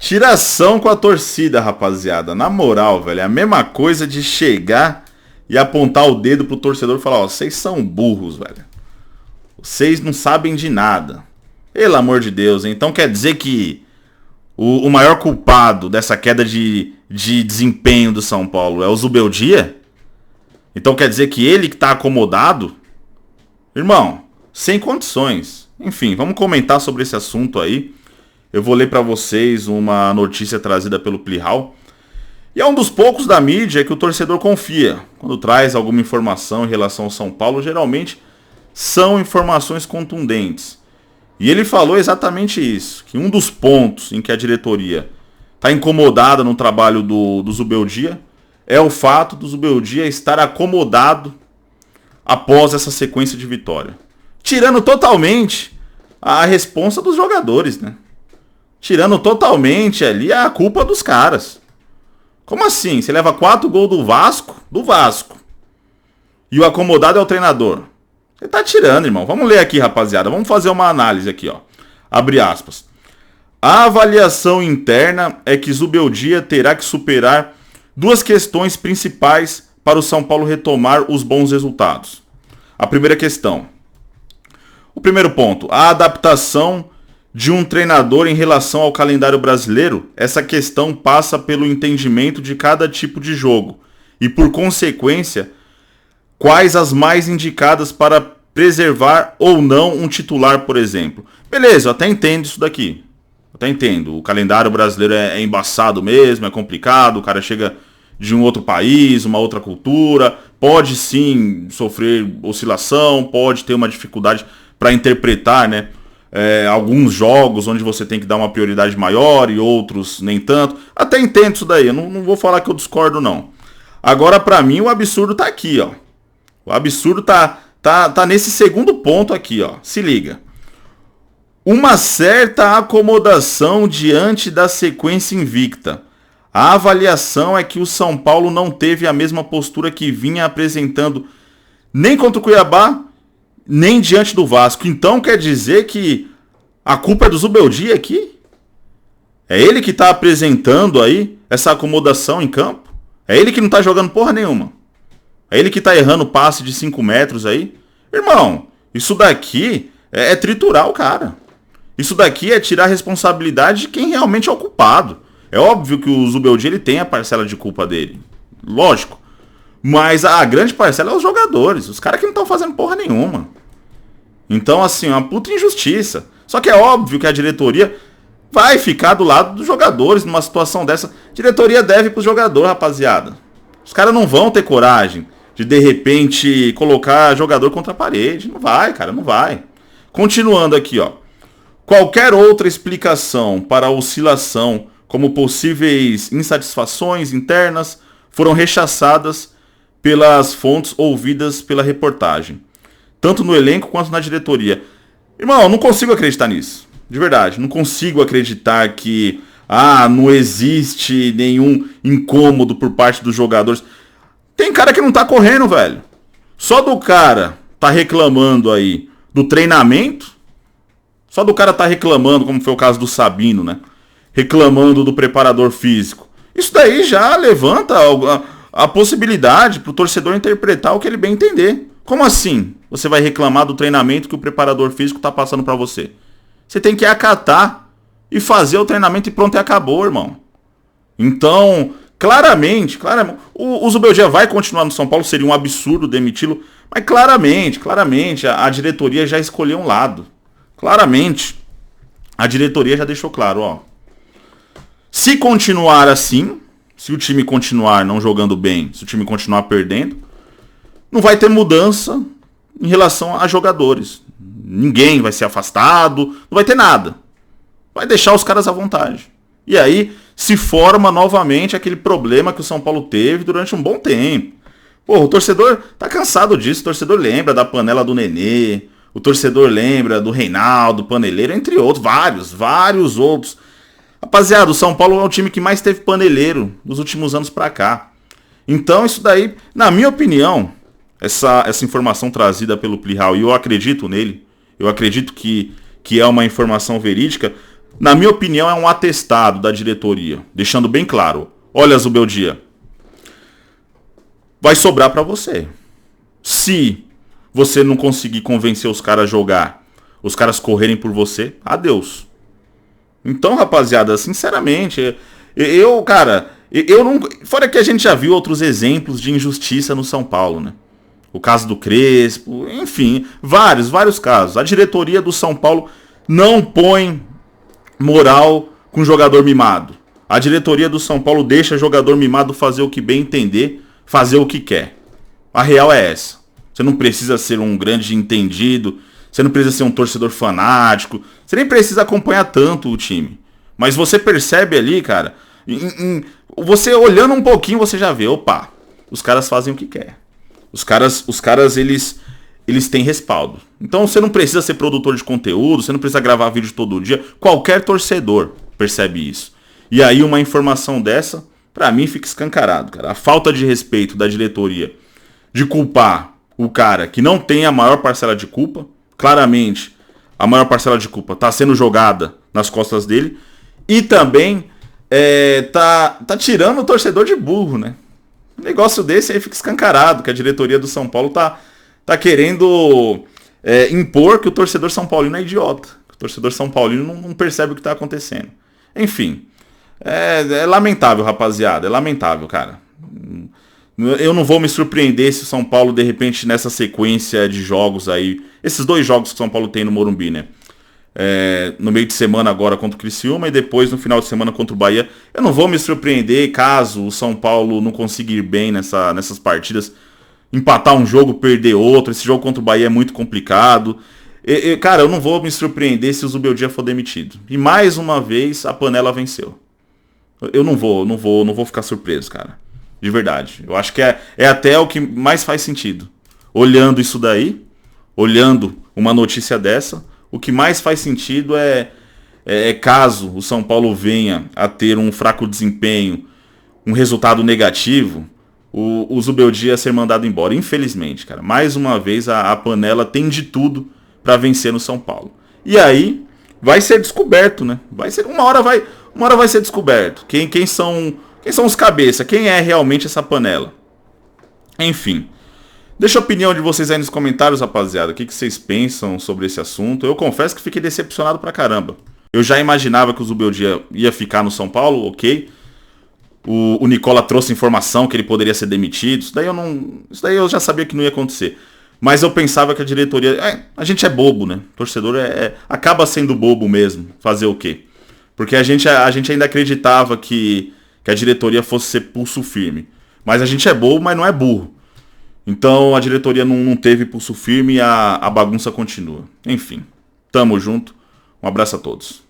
Tiração com a torcida, rapaziada. Na moral, velho, é a mesma coisa de chegar e apontar o dedo pro torcedor e falar, ó, vocês são burros, velho. Vocês não sabem de nada. Pelo amor de Deus, hein? Então quer dizer que o maior culpado dessa queda de desempenho do São Paulo é o Zubeldia? Então quer dizer que ele que tá acomodado? Irmão, sem condições. Enfim, vamos comentar sobre esse assunto aí. Eu vou ler para vocês uma notícia trazida pelo Plihal. E é um dos poucos da mídia que o torcedor confia. Quando traz alguma informação em relação ao São Paulo, geralmente são informações contundentes. E ele falou exatamente isso. Que um dos pontos em que a diretoria está incomodada no trabalho do Zubeldia é o fato do Zubeldia estar acomodado após essa sequência de vitória. Tirando totalmente a responsa dos jogadores, né? Tirando totalmente ali a culpa dos caras. Como assim? Você leva 4 gols do Vasco? Do Vasco. E o acomodado é o treinador. Você tá tirando, irmão. Vamos ler aqui, rapaziada. Vamos fazer uma análise aqui, ó. Abre aspas. A avaliação interna é que Zubeldia terá que superar 2 questões principais para o São Paulo retomar os bons resultados. A primeira questão. O primeiro ponto. A adaptação de um treinador em relação ao calendário brasileiro, essa questão passa pelo entendimento de cada tipo de jogo e, por consequência, quais as mais indicadas para preservar ou não um titular, por exemplo. Beleza, eu até entendo isso daqui. Eu até entendo. O calendário brasileiro é embaçado mesmo, é complicado, o cara chega de um outro país, uma outra cultura, pode sim sofrer oscilação, pode ter uma dificuldade para interpretar, né? Alguns jogos onde você tem que dar uma prioridade maior e outros nem tanto. Até entendo isso daí, eu não vou falar que eu discordo não. Agora pra mim o absurdo tá aqui, ó. O absurdo tá nesse segundo ponto aqui, ó. Se liga. Uma certa acomodação diante da sequência invicta. A avaliação é que o São Paulo não teve a mesma postura que vinha apresentando nem contra o Cuiabá, nem diante do Vasco. Então quer dizer que a culpa é do Zubeldia aqui? É ele que tá apresentando aí essa acomodação em campo? É ele que não tá jogando porra nenhuma? É ele que tá errando passe de 5 metros aí? Irmão, isso daqui é triturar o cara. Isso daqui é tirar a responsabilidade de quem realmente é o culpado. É óbvio que o Zubeldia ele tem a parcela de culpa dele. Lógico. Mas a grande parcela é os jogadores. Os caras que não estão fazendo porra nenhuma. Então, assim, é uma puta injustiça. Só que é óbvio que a diretoria vai ficar do lado dos jogadores numa situação dessa. A diretoria deve pros jogadores, rapaziada. Os caras não vão ter coragem de repente, colocar jogador contra a parede. Não vai, cara, não vai. Continuando aqui, ó. Qualquer outra explicação para a oscilação, como possíveis insatisfações internas, foram rechaçadas pelas fontes ouvidas pela reportagem, tanto no elenco quanto na diretoria. Irmão, eu não consigo acreditar nisso. De verdade, não consigo acreditar que não existe nenhum incômodo por parte dos jogadores. Tem cara que não tá correndo, velho. Só do cara tá reclamando aí do treinamento, só do cara tá reclamando, como foi o caso do Sabino, né? Reclamando do preparador físico. Isso daí já levanta a possibilidade pro torcedor interpretar o que ele bem entender. Como assim você vai reclamar do treinamento que o preparador físico tá passando pra você? Você tem que acatar e fazer o treinamento e pronto, e acabou, irmão. Então, claramente, o Zubeldia vai continuar no São Paulo, seria um absurdo demiti-lo, mas claramente, a diretoria já escolheu um lado. Claramente, a diretoria já deixou claro, ó. Se continuar assim, se o time continuar não jogando bem, se o time continuar perdendo, não vai ter mudança em relação a jogadores. Ninguém vai ser afastado, não vai ter nada. Vai deixar os caras à vontade. E aí se forma novamente aquele problema que o São Paulo teve durante um bom tempo. Pô, o torcedor tá cansado disso, o torcedor lembra da panela do Nenê, o torcedor lembra do Reinaldo, Paneleiro, entre outros, vários outros. Rapaziada, o São Paulo é o time que mais teve paneleiro nos últimos anos pra cá. Então isso daí, na minha opinião, essa informação trazida pelo Plihal, e eu acredito nele, eu acredito que é uma informação verídica, Na minha opinião, é um atestado da diretoria, deixando bem claro. Olha, Zubeldia, vai sobrar pra você. Se você não conseguir convencer os caras a jogar, os caras correrem por você, adeus. Então, rapaziada, sinceramente, eu não... Fora que a gente já viu outros exemplos de injustiça no São Paulo, né? O caso do Crespo, enfim, vários casos. A diretoria do São Paulo não põe moral com jogador mimado. A diretoria do São Paulo deixa jogador mimado fazer o que bem entender, fazer o que quer. A real é essa. Você não precisa ser um grande entendido, você não precisa ser um torcedor fanático, você nem precisa acompanhar tanto o time. Mas você percebe ali, cara, você olhando um pouquinho, você já vê, opa, os caras fazem o que quer. Os caras eles têm respaldo. Então você não precisa ser produtor de conteúdo, você não precisa gravar vídeo todo dia. Qualquer torcedor percebe isso. E aí uma informação dessa, pra mim, fica escancarado, cara. A falta de respeito da diretoria de culpar o cara que não tem a maior parcela de culpa. Claramente, a maior parcela de culpa tá sendo jogada nas costas dele. E também tá tirando o torcedor de burro, né? Um negócio desse aí fica escancarado, que a diretoria do São Paulo tá querendo impor que o torcedor são paulino é idiota. O torcedor são paulino não percebe o que tá acontecendo. Enfim, é lamentável, rapaziada. É lamentável, cara. Eu não vou me surpreender se o São Paulo, de repente, nessa sequência de jogos aí, esses 2 jogos que o São Paulo tem no Morumbi, né? No meio de semana agora contra o Criciúma e depois no final de semana contra o Bahia. Eu não vou me surpreender caso o São Paulo não consiga ir bem nessas partidas. Empatar um jogo, perder outro. Esse jogo contra o Bahia é muito complicado. Cara, eu não vou me surpreender se o Zubeldia for demitido. E mais uma vez a panela venceu. Eu não vou ficar surpreso, cara. De verdade. Eu acho que é até o que mais faz sentido. Olhando isso daí, olhando uma notícia dessa, o que mais faz sentido é caso o São Paulo venha a ter um fraco desempenho, um resultado negativo, o Zubeldia ser mandado embora. Infelizmente, cara. Mais uma vez a panela tem de tudo para vencer no São Paulo. E aí vai ser descoberto, né? Uma hora vai ser descoberto. Quem são os cabeça? Quem é realmente essa panela? Enfim. Deixa a opinião de vocês aí nos comentários, rapaziada. O que vocês pensam sobre esse assunto? Eu confesso que fiquei decepcionado pra caramba. Eu já imaginava que o Zubeldia ia ficar no São Paulo, ok. O Nicola trouxe informação que ele poderia ser demitido. Isso daí eu já sabia que não ia acontecer. Mas eu pensava que a diretoria... a gente é bobo, né? O torcedor acaba sendo bobo mesmo. Fazer o quê? Porque a gente ainda acreditava que a diretoria fosse ser pulso firme. Mas a gente é bobo, mas não é burro. Então a diretoria não teve pulso firme e a bagunça continua. Enfim, tamo junto. Um abraço a todos.